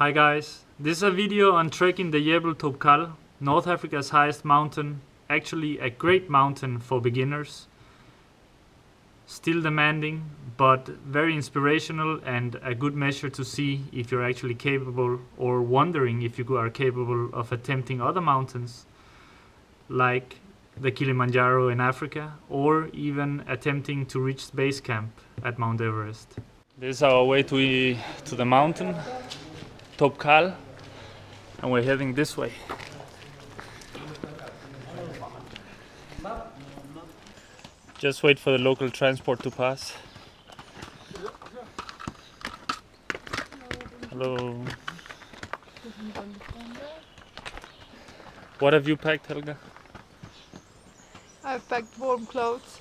Hi guys, this is a video on trekking the Jebel Toubkal, North Africa's highest mountain, actually a great mountain for beginners. Still demanding, but very inspirational and a good measure to see if you're actually capable or wondering if you are capable of attempting other mountains like the Kilimanjaro in Africa, or even attempting to reach base camp at Mount Everest. This is our way to the mountain, Toubkal, and we're heading this way. Just wait for the local transport to pass. Hello. What have you packed, Helga? I've packed warm clothes,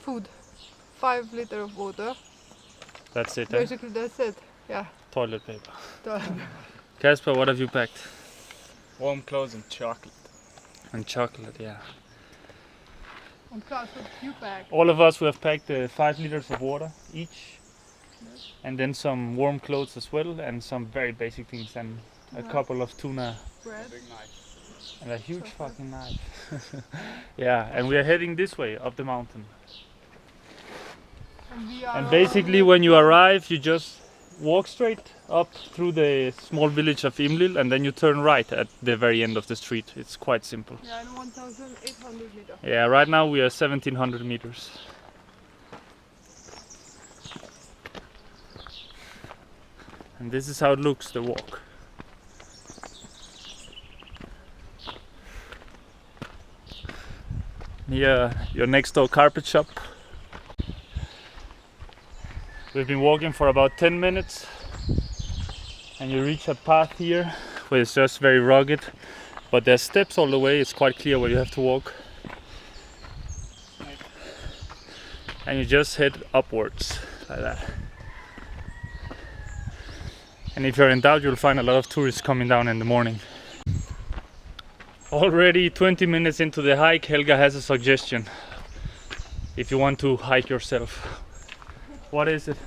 food, 5 liters of water. That's it, Basically, that's it. Yeah. Toilet paper. Toilet. Casper, what have you packed? Warm clothes and chocolate. And chocolate, yeah. And Klaus, what did you pack? All of us, we have packed 5 liters of water each. Yes. And then some warm clothes as well, and some very basic things, and a couple of tuna. Bread. Big knife. And a huge fucking knife. Yeah, and we are heading this way up the mountain. And basically when you arrive, you just walk straight up through the small village of Imlil, and then you turn right at the very end of the street. It's quite simple. Yeah, and 1,800 meters. Yeah, right now we are 1,700 meters. And this is how it looks, the walk. Near your next door carpet shop. We've been walking for about 10 minutes and you reach a path here where it's just very rugged, but there's steps all the way. It's quite clear where you have to walk, and you just head upwards like that. And if you're in doubt, you'll find a lot of tourists coming down in the morning. Already 20 minutes into the hike, Helga has a suggestion if you want to hike yourself. What is it?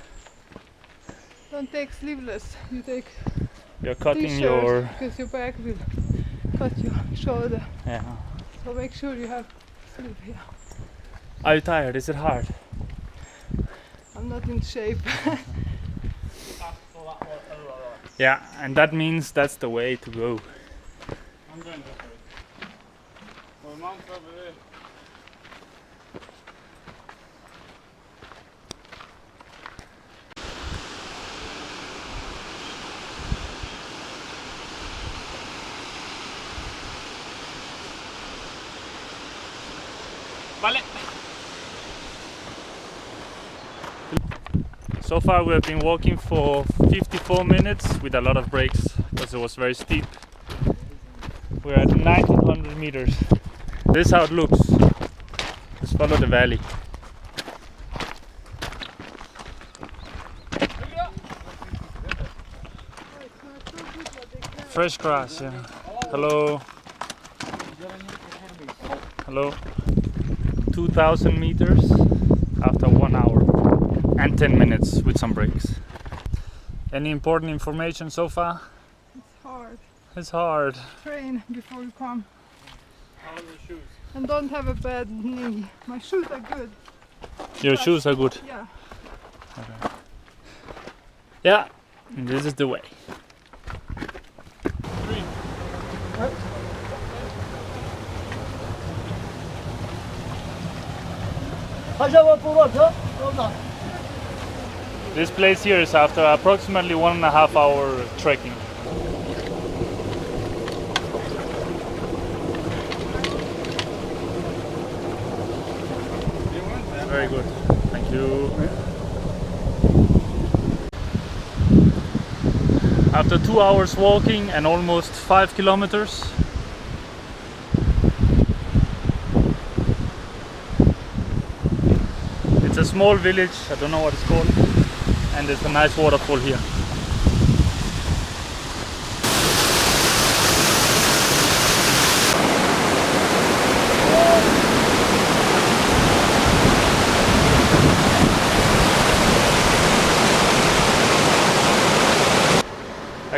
Don't take sleeveless. You take You're cutting t-shirt, your... because your back will cut your shoulder. Yeah. So make sure you have sleeve here. Are you tired? Is it hard? I'm not in shape. Yeah, and that means that's the way to go. I'm going this way. Well, Mount's over there. Vale. So far we have been walking for 54 minutes with a lot of breaks because it was very steep. We're at 1900 meters. This is how it looks. Just follow the valley. Fresh grass, yeah. Hello. Hello. 2000 meters after 1 hour and 10 minutes with some breaks. Any important information so far? It's hard. It's hard. Train before you come. How are your shoes? And don't have a bad knee. My shoes are good. Your shoes are good. Yeah. Okay. Yeah, and this is the way. This place here is after approximately 1.5 hour trekking. Very good, thank you. After 2 hours walking and almost 5 kilometers, it's a small village, I don't know what it's called, and there's a nice waterfall here.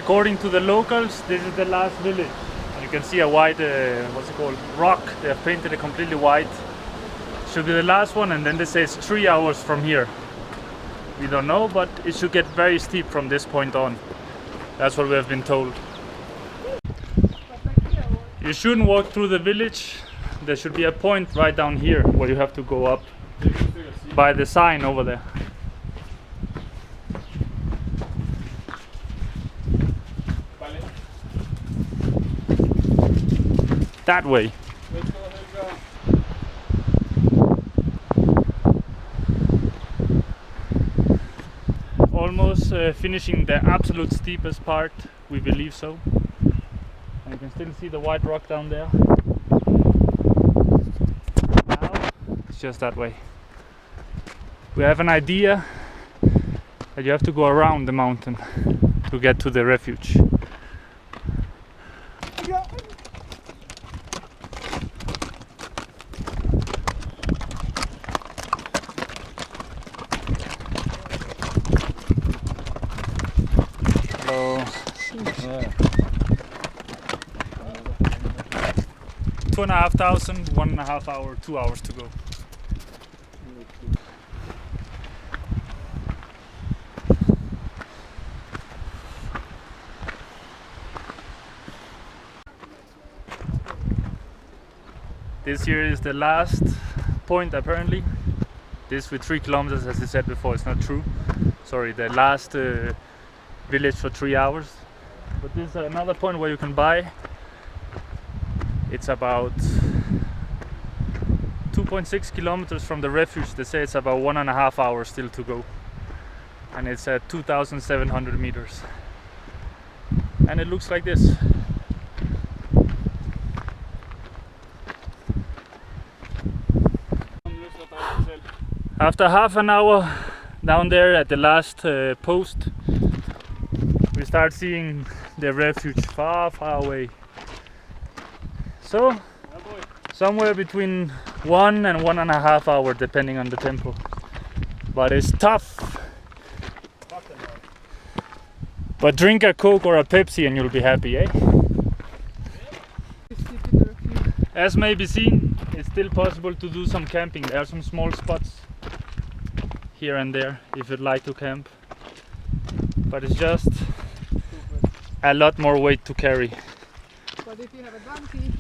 According to the locals, this is the last village. And you can see a white, what's it called, rock. They have painted it completely white. Should be the last one, and then they say it's 3 hours from here. We don't know, but it should get very steep from this point on. That's what we have been told. You shouldn't walk through the village. There should be a point right down here where you have to go up by the sign over there. That way. Let's go, let's go. Almost finishing the absolute steepest part, we believe so. And you can still see the white rock down there. Now it's just that way. We have an idea that you have to go around the mountain to get to the refuge. Yeah. 2,500, 1.5 hour, 2 hours to go. This here is the last point apparently. This with 3 kilometers, as I said before, it's not true. Sorry, the last village for 3 hours. But this is another point where you can buy. It's about 2.6 kilometers from the refuge. They say it's about 1.5 hours still to go. And it's at 2,700 meters. And it looks like this. After half an hour down there at the last post, we start seeing the refuge far, far away. So, somewhere between 1 and 1.5 hours, depending on the tempo. But it's tough. But drink a Coke or a Pepsi and you'll be happy, eh? As may be seen, it's still possible to do some camping. There are some small spots here and there if you'd like to camp. But it's just a lot more weight to carry. But if you have a donkey...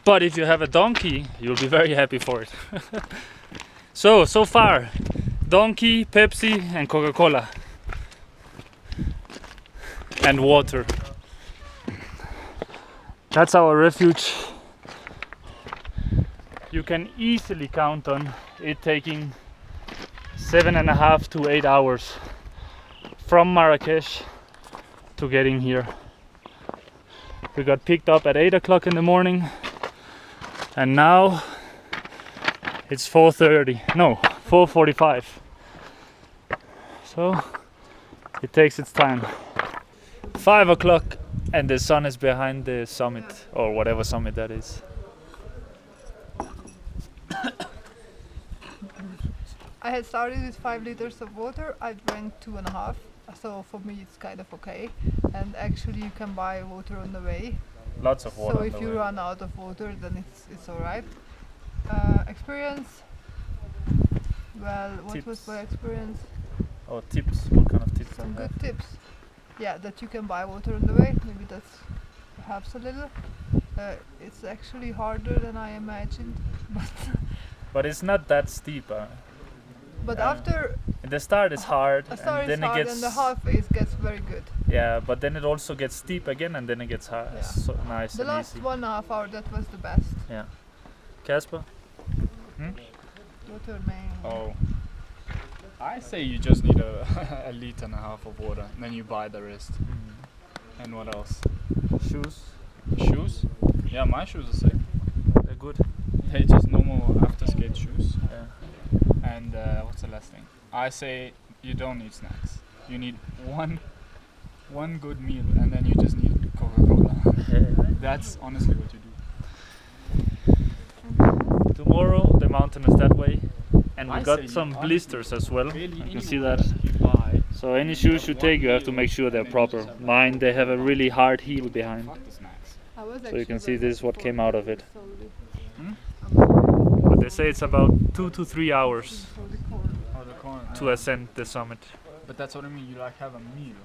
But if you have a donkey, you'll be very happy for it. So far, donkey, Pepsi and Coca-Cola. And water. That's our refuge. You can easily count on it taking 7.5 to 8 hours from Marrakech to getting here. We got picked up at 8 o'clock in the morning and now it's 4:45. So it takes its time. 5 o'clock and the sun is behind the summit, or whatever summit that is. I had started with 5 liters of water. I drank 2.5, so for me it's kind of okay. And actually you can buy water on the way. Lots of water. So if you run out of water, then it's alright. Experience. Well, what Tips. was my experience? Oh, tips. What kind of tips? Some good tips. Yeah, that you can buy water on the way. Maybe that's perhaps a little. It's actually harder than I imagined, But it's not that steep. but after The start is hard, the start and is then hard it gets and the halfway gets very good. yeah. But then it also gets steep again, and then it gets hard. Yeah. So nice The and last easy. 1.5 hour, that was the best. Yeah. Casper. Water main. Oh. I say you just need a 1.5 liters of water, and then you buy the rest. And what else? Shoes. Shoes? Yeah, my shoes are sick. They're good. They're just normal after skate shoes. Yeah. And what's the last thing? I say you don't need snacks. You need one good meal, and then you just need Coca-Cola. That's honestly what you do. Tomorrow the mountain is that way, and we I say got you some honestly blisters as well. Really, You can any see water that. you buy So any shoes you take, you have to make sure they're proper. Mine, they have a really hard heel behind. Fuck the snacks. I was So you can actually see very this is what lucky came for out it. of it. Hmm? But they say it's about 2 to 3 hours Oh, the corn. to ascend the summit. But that's what I mean. You like have a meal.